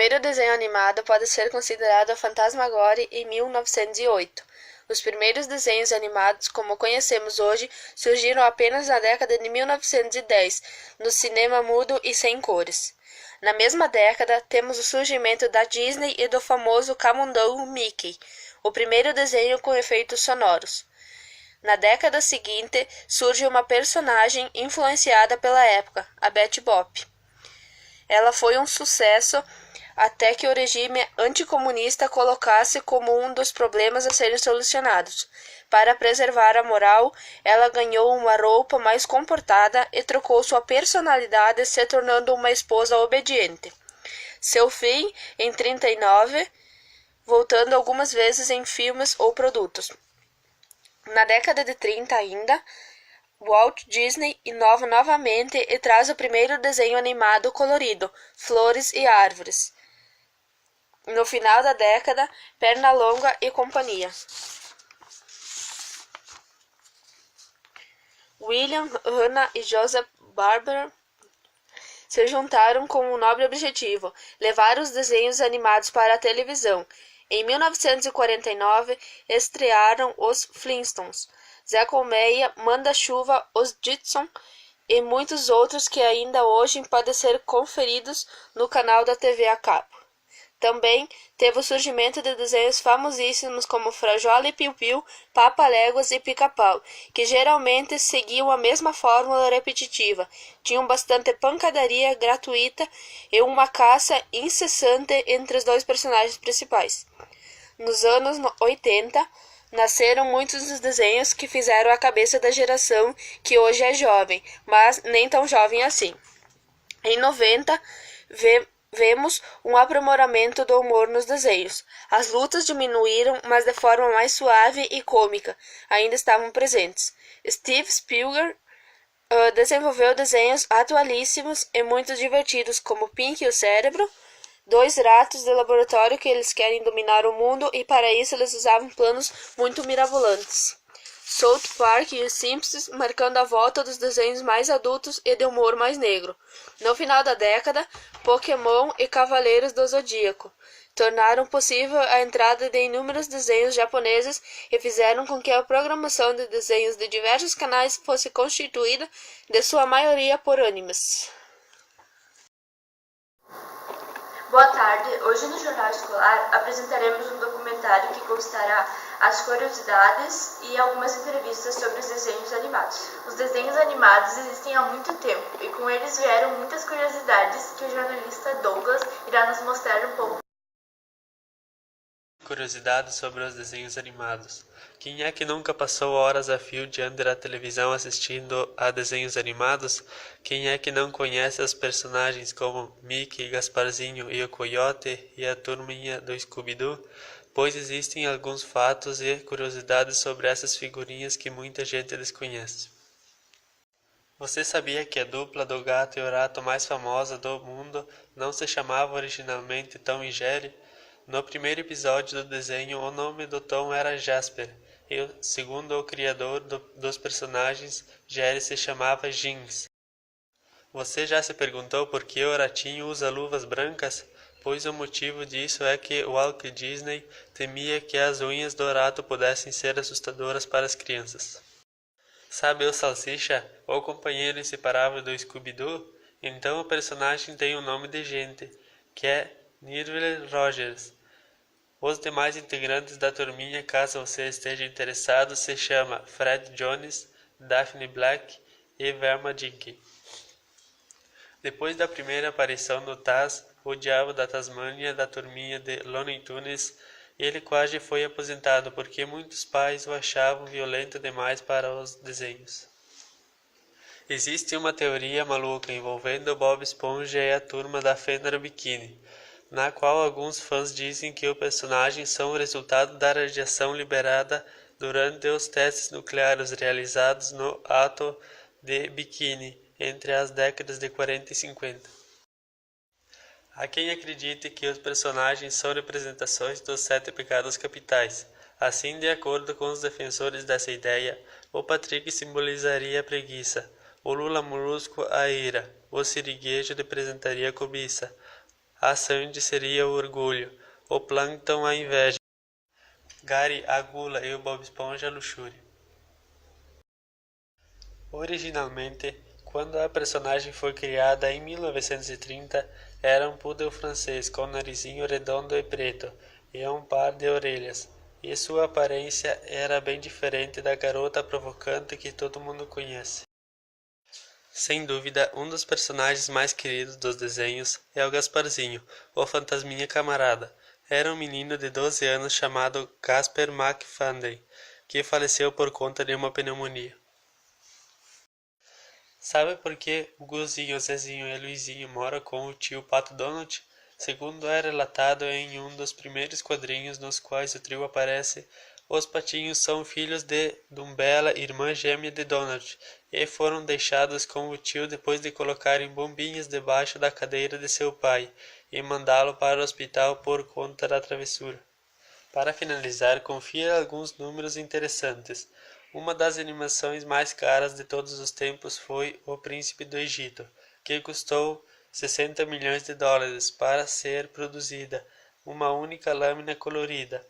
primeiro desenho animado pode ser considerado Fantasmagoria em 1908. Os primeiros desenhos animados, como conhecemos hoje, surgiram apenas na década de 1910, no cinema mudo e sem cores. Na mesma década, temos o surgimento da Disney e do famoso camundongo Mickey, o primeiro desenho com efeitos sonoros. Na década seguinte, surge uma personagem influenciada pela época, a Betty Boop. Ela foi um sucesso até que o regime anticomunista colocasse como um dos problemas a serem solucionados. Para preservar a moral, ela ganhou uma roupa mais comportada e trocou sua personalidade, se tornando uma esposa obediente. Seu fim, em 1939, voltando algumas vezes em filmes ou produtos. Na década de 30 ainda, Walt Disney inova novamente e traz o primeiro desenho animado colorido, Flores e Árvores. No final da década, Pernalonga e companhia. William, Hanna e Joseph Barber se juntaram com um nobre objetivo, levar os desenhos animados para a televisão. Em 1949, estrearam os Flintstones, Zé Colmeia, Manda-Chuva, os Jetsons e muitos outros que ainda hoje podem ser conferidos no canal da TV a cabo. Também teve o surgimento de desenhos famosíssimos como Frajola e Piu-Piu, Papa-Léguas e Pica-Pau, que geralmente seguiam a mesma fórmula repetitiva, tinham bastante pancadaria gratuita e uma caça incessante entre os dois personagens principais. Nos anos 80, nasceram muitos dos desenhos que fizeram a cabeça da geração que hoje é jovem, mas nem tão jovem assim. Em 90, vemos um aprimoramento do humor nos desenhos. As lutas diminuíram, mas de forma mais suave e cômica ainda estavam presentes. Steve Spielberg desenvolveu desenhos atualíssimos e muito divertidos, como Pink e o Cérebro, dois ratos de laboratório que eles querem dominar o mundo e para isso eles usavam planos muito mirabolantes. South Park e os Simpsons marcando a volta dos desenhos mais adultos e de humor mais negro. No final da década, Pokémon e Cavaleiros do Zodíaco tornaram possível a entrada de inúmeros desenhos japoneses e fizeram com que a programação de desenhos de diversos canais fosse constituída, de sua maioria, por animes. Boa tarde, hoje no Jornal Escolar apresentaremos um documentário que constará as curiosidades e algumas entrevistas sobre os desenhos animados. Os desenhos animados existem há muito tempo e com eles vieram muitas curiosidades que o jornalista Douglas irá nos mostrar um pouco. Curiosidades sobre os desenhos animados. Quem é que nunca passou horas a fio diante da televisão assistindo a desenhos animados? Quem é que não conhece os personagens como Mickey, Gasparzinho e o Coyote e a turminha do Scooby-Doo? Pois existem alguns fatos e curiosidades sobre essas figurinhas que muita gente desconhece. Você sabia que a dupla do gato e o rato mais famosa do mundo não se chamava originalmente Tom e Jerry? No primeiro episódio do desenho, o nome do Tom era Jasper, e, segundo o criador dos personagens, Jerry se chamava Jeans. Você já se perguntou por que o ratinho usa luvas brancas? Pois o motivo disso é que Walt Disney temia que as unhas do rato pudessem ser assustadoras para as crianças. Sabe o Salsicha, o companheiro inseparável do Scooby-Doo? Então o personagem tem um nome de gente, que é Nile Rodgers. Os demais integrantes da turminha, caso você esteja interessado, se chama Fred Jones, Daphne Black e Velma Dinky. Depois da primeira aparição no Taz, o Diabo da Tasmânia da turminha de Looney Tunes, ele quase foi aposentado porque muitos pais o achavam violento demais para os desenhos. Existe uma teoria maluca envolvendo Bob Esponja e a turma da Fender Bikini, na qual alguns fãs dizem que os personagens são o resultado da radiação liberada durante os testes nucleares realizados no ato de Bikini entre as décadas de 40 e 50. Há quem acredite que os personagens são representações dos 7 pecados capitais. Assim, de acordo com os defensores dessa ideia, o Patrick simbolizaria a preguiça, o Lula Molusco a ira, o Siriguejo representaria a cobiça, a Sandy seria o orgulho, o Plankton a inveja, Gary a gula e o Bob Esponja a luxúria. Originalmente, quando a personagem foi criada em 1930, era um poodle francês com narizinho redondo e preto e um par de orelhas, e sua aparência era bem diferente da garota provocante que todo mundo conhece. Sem dúvida, um dos personagens mais queridos dos desenhos é o Gasparzinho, o fantasminha camarada. Era um menino de 12 anos chamado Casper McFadden, que faleceu por conta de uma pneumonia. Sabe por que o Guzinho, o Zezinho e a Luizinho moram com o tio Pato Donald? Segundo é relatado em um dos primeiros quadrinhos nos quais o trio aparece, os patinhos são filhos de Dumbella, irmã gêmea de Donald, e foram deixados com o tio depois de colocarem bombinhas debaixo da cadeira de seu pai e mandá-lo para o hospital por conta da travessura. Para finalizar, confira alguns números interessantes. Uma das animações mais caras de todos os tempos foi O Príncipe do Egito, que custou 60 milhões de dólares para ser produzida, uma única lâmina colorida,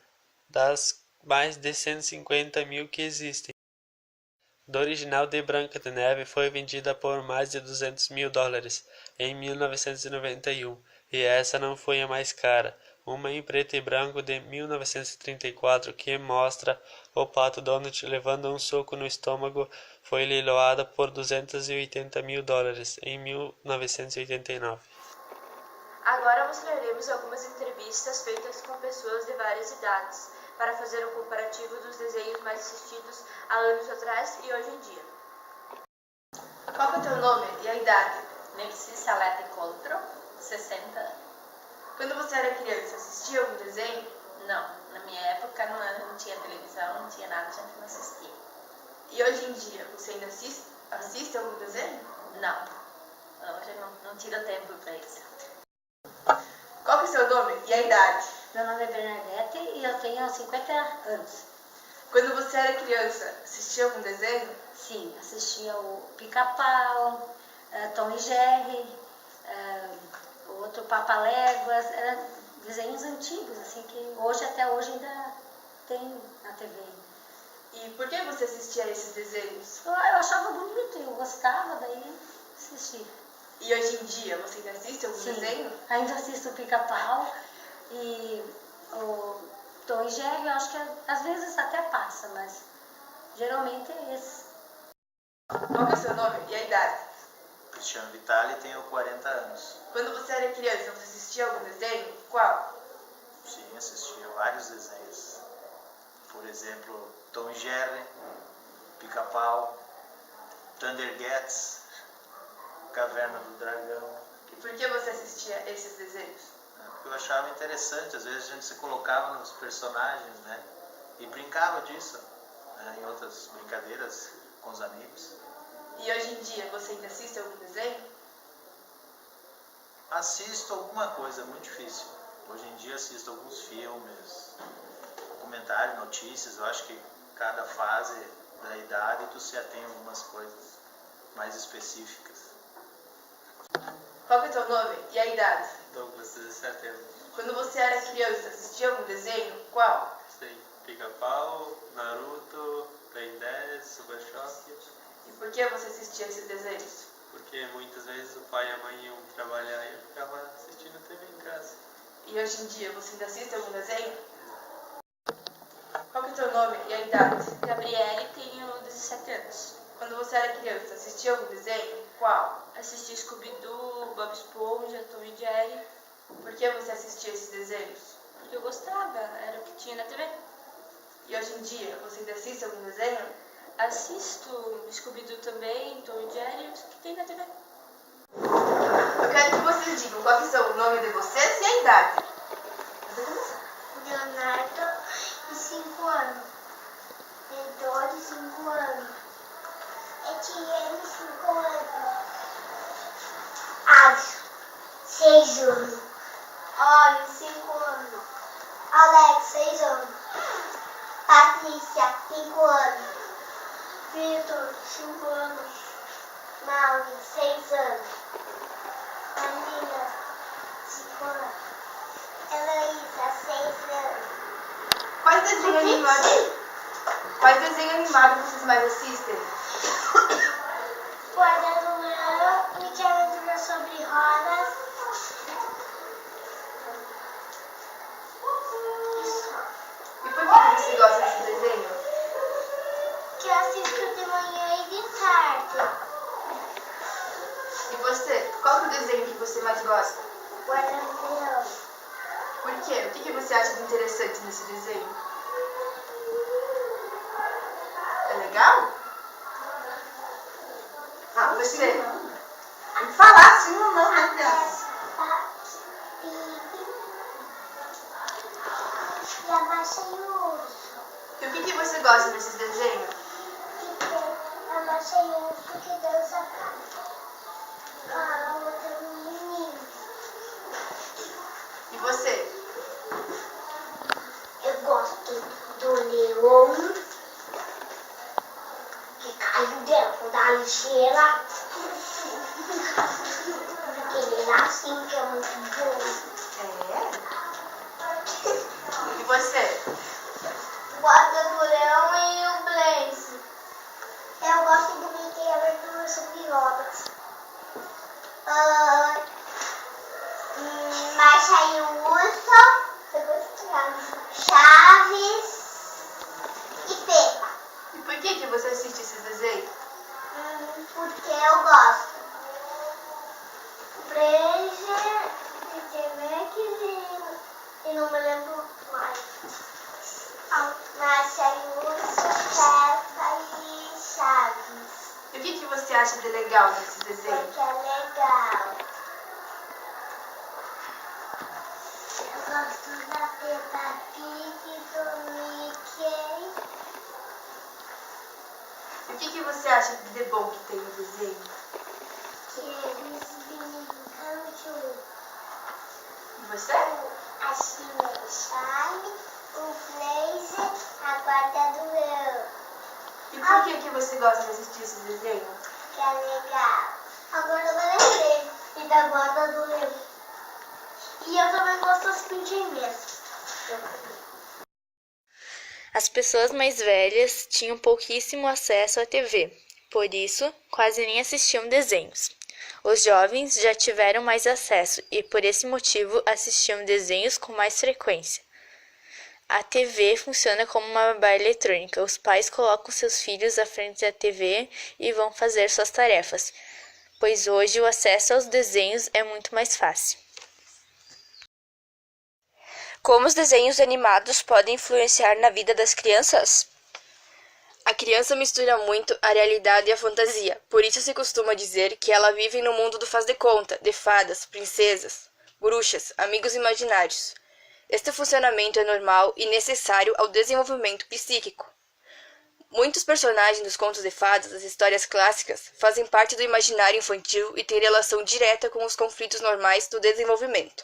das mais de 150 mil que existem. Do original de Branca de Neve foi vendida por mais de 200 mil dólares em 1991, e essa não foi a mais cara. Uma em preto e branco de 1934 que mostra o Pato Donald levando um soco no estômago foi leiloada por 280 mil dólares em 1989. Agora mostraremos algumas entrevistas feitas com pessoas de várias idades, para fazer um comparativo dos desenhos mais assistidos há anos atrás e hoje em dia. Qual é o teu nome e a idade? Nexi Salete Contro, 60 anos. Quando você era criança, assistia algum desenho? Não, na minha época não tinha televisão, não tinha nada, a gente não assistia. E hoje em dia, você ainda assiste algum desenho? Não, hoje não tiro tempo para isso. Qual é o seu nome e a idade? Meu nome é Bernadette e eu tenho 50 anos. Quando você era criança, assistia algum desenho? Sim, assistia o Pica-Pau, Tom e Jerry, o outro Papaléguas, eram desenhos antigos, assim, que até hoje ainda tem na TV. E por que você assistia esses desenhos? Eu achava bonito, eu gostava, daí assistia. E hoje em dia, você ainda assiste algum Sim, desenho? ainda assisto o Pica-Pau e o Tom e Jerry, eu acho que às vezes até passa, mas geralmente é esse. Qual é o seu nome e a idade? Cristiano Vitali, tenho 40 anos. Quando você era criança, você assistia algum desenho? Qual? Sim, assistia vários desenhos. Por exemplo, Tom e Jerry, Pica-Pau, Thundercats, Caverna do Dragão. E por que você assistia esses desenhos? Porque eu achava interessante, às vezes a gente se colocava nos personagens, né? E brincava disso, né? Em outras brincadeiras com os amigos. E hoje em dia, você ainda assiste algum desenho? Assisto alguma coisa, é muito difícil. Hoje em dia assisto alguns filmes, documentários, notícias. Eu acho que cada fase da idade tu se atém a algumas coisas mais específicas. Qual é o teu nome e a idade? Douglas, 17 anos. Quando você era criança, assistia algum desenho? Qual? Sim, Pica-Pau, Naruto, Ben 10, Super Choque. E por que você assistia esses desenhos? Porque muitas vezes o pai e a mãe iam trabalhar e eu ficava assistindo TV em casa. E hoje em dia, você ainda assiste algum desenho? Qual é o teu nome e a idade? Gabriele, tenho 17 anos. Quando você era criança, assistia algum desenho? Qual? Assisti Scooby-Doo, Bob Esponja, Tom e Jerry, Por que você assistia esses desenhos? porque eu gostava, era o que tinha na TV. E hoje em dia, você ainda assiste algum desenho? Assisto Scooby-Doo também, Tom e Jerry, os que tem na TV. Eu quero que vocês digam qual que são o nome de vocês e a idade. Leonardo, de 5 anos. Heitor, de 5 anos. Etienne, de 5 anos. Alisson, 6 anos. Olha, 5 anos. Alex, 6 anos. Patrícia, 5 anos. Vitor, 5 anos. Mauri, 6 anos. Maria, 5 anos. Heloísa, 6 anos. Quais desenhos animados vocês mais assistem? Guarda do Leão, Mickey Aventura sobre Rodas. E por que você gosta desse desenho? Que eu assisto de manhã e de tarde. E você? Qual que é o desenho que você mais gosta? Guarda do Leão. Por quê? O que você acha de interessante nesse desenho? É legal? Ah, você? Tem que falar sim ou não, né, criança? E a Masha e o Urso. E o que você gosta desses desenhos? Que tem a Masha e o Urso que dança com a outra menina. E você? Eu gosto do leão que cai dentro da lixeira. Aquele lacinho que é muito bom. E você? Guarda do Leão e o Blaze. Eu gosto do Mickey Aventura sobre Rodas. Marcha e o Urso. Chaves e Peppa. E por que você assiste esses desenhos? Porque eu gosto. Blaze, Max e não me lembro mais. Marcha e Urso, Peppa e Chaves. E o que você acha de legal nesses desenhos? Porque é legal. Eu gosto da Peppa Pig, do Mickey. E o que você acha de bom que tem no desenho? Que eles brincam juntos. E você? A Shine, o Blaze, a Guarda do Leão. E por que você gosta de assistir esses desenhos? Que é legal. Agora eu lembrei. E da Guarda do Leão. E eu também gosto das pintinhas. As pessoas mais velhas tinham pouquíssimo acesso à TV, por isso quase nem assistiam desenhos. Os jovens já tiveram mais acesso e por esse motivo assistiam desenhos com mais frequência. A TV funciona como uma babá eletrônica. Os pais colocam seus filhos à frente da TV e vão fazer suas tarefas, pois hoje o acesso aos desenhos é muito mais fácil. Como os desenhos animados podem influenciar na vida das crianças? A criança mistura muito a realidade e a fantasia, por isso se costuma dizer que ela vive no mundo do faz de conta, de fadas, princesas, bruxas, amigos imaginários. Este funcionamento é normal e necessário ao desenvolvimento psíquico. Muitos personagens dos contos de fadas das histórias clássicas fazem parte do imaginário infantil e têm relação direta com os conflitos normais do desenvolvimento.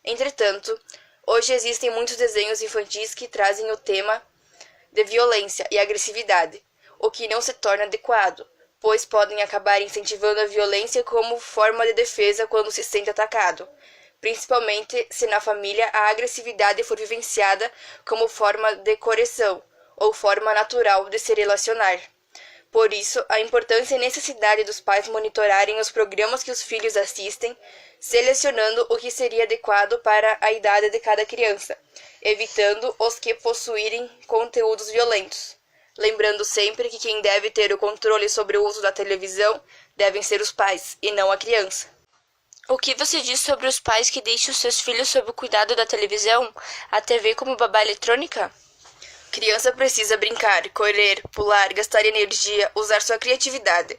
Entretanto, hoje existem muitos desenhos infantis que trazem o tema de violência e agressividade, o que não se torna adequado, pois podem acabar incentivando a violência como forma de defesa quando se sente atacado, principalmente se na família a agressividade for vivenciada como forma de correção ou forma natural de se relacionar. Por isso, a importância e necessidade dos pais monitorarem os programas que os filhos assistem, selecionando o que seria adequado para a idade de cada criança, evitando os que possuírem conteúdos violentos. Lembrando sempre que quem deve ter o controle sobre o uso da televisão devem ser os pais, e não a criança. O que você diz sobre os pais que deixam seus filhos sob o cuidado da televisão, a TV como babá eletrônica? Criança precisa brincar, correr, pular, gastar energia, usar sua criatividade,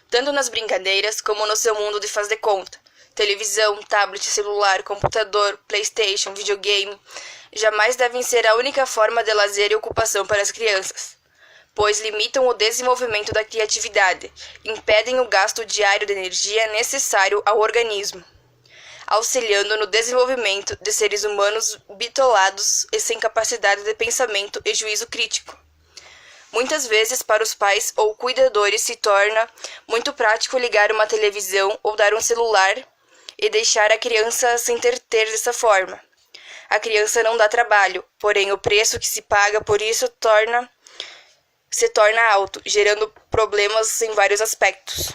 tanto nas brincadeiras como no seu mundo de faz de conta. Televisão, tablet, celular, computador, PlayStation, videogame, jamais devem ser a única forma de lazer e ocupação para as crianças, pois limitam o desenvolvimento da criatividade, impedem o gasto diário de energia necessário ao organismo, auxiliando no desenvolvimento de seres humanos bitolados e sem capacidade de pensamento e juízo crítico. Muitas vezes, para os pais ou cuidadores, se torna muito prático ligar uma televisão ou dar um celular e deixar a criança se entreter dessa forma. A criança não dá trabalho, porém o preço que se paga por isso se torna alto, gerando problemas em vários aspectos.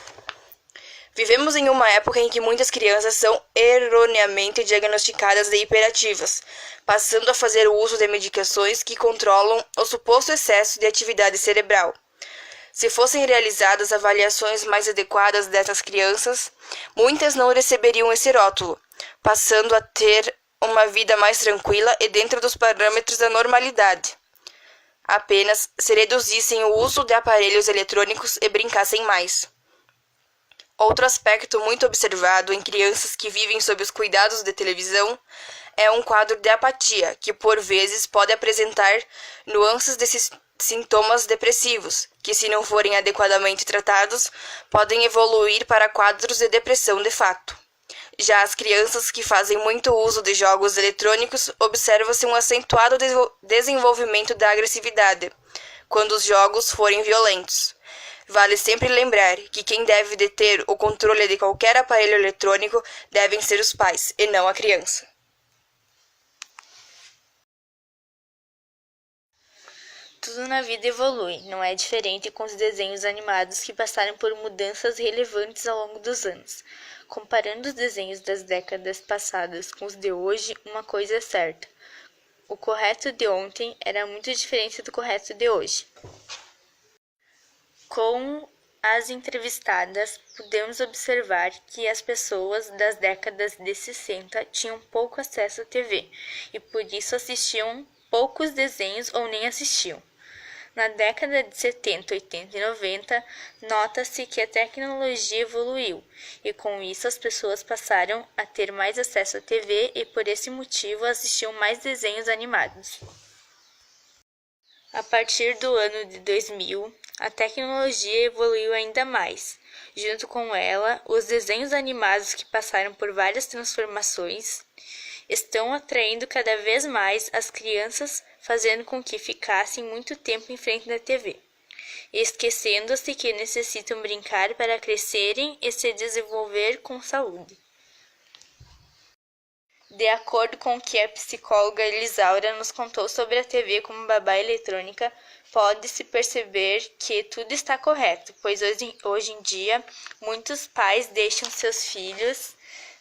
Vivemos em uma época em que muitas crianças são erroneamente diagnosticadas de hiperativas, passando a fazer o uso de medicações que controlam o suposto excesso de atividade cerebral. Se fossem realizadas avaliações mais adequadas dessas crianças, muitas não receberiam esse rótulo, passando a ter uma vida mais tranquila e dentro dos parâmetros da normalidade. Apenas se reduzissem o uso de aparelhos eletrônicos e brincassem mais. Outro aspecto muito observado em crianças que vivem sob os cuidados de televisão é um quadro de apatia, que por vezes pode apresentar nuances desses sintomas depressivos, que se não forem adequadamente tratados, podem evoluir para quadros de depressão de fato. Já as crianças que fazem muito uso de jogos eletrônicos, observa-se um acentuado desenvolvimento da agressividade, quando os jogos forem violentos. Vale sempre lembrar que quem deve deter o controle de qualquer aparelho eletrônico devem ser os pais, e não a criança. Tudo na vida evolui, não é diferente com os desenhos animados que passaram por mudanças relevantes ao longo dos anos. Comparando os desenhos das décadas passadas com os de hoje, uma coisa é certa: o correto de ontem era muito diferente do correto de hoje. Com as entrevistadas, pudemos observar que as pessoas das décadas de 60 tinham pouco acesso à TV e por isso assistiam poucos desenhos ou nem assistiam. Na década de 70, 80 e 90, nota-se que a tecnologia evoluiu e com isso as pessoas passaram a ter mais acesso à TV e por esse motivo assistiam mais desenhos animados. A partir do ano de 2000, a tecnologia evoluiu ainda mais. Junto com ela, os desenhos animados que passaram por várias transformações estão atraindo cada vez mais as crianças, fazendo com que ficassem muito tempo em frente da TV, esquecendo-se que necessitam brincar para crescerem e se desenvolver com saúde. De acordo com o que a psicóloga Elisaura nos contou sobre a TV como babá eletrônica, pode-se perceber que tudo está correto, pois hoje em dia muitos pais deixam seus filhos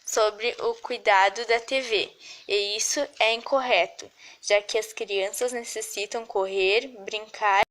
sobre o cuidado da TV, e isso é incorreto, já que as crianças necessitam correr, brincar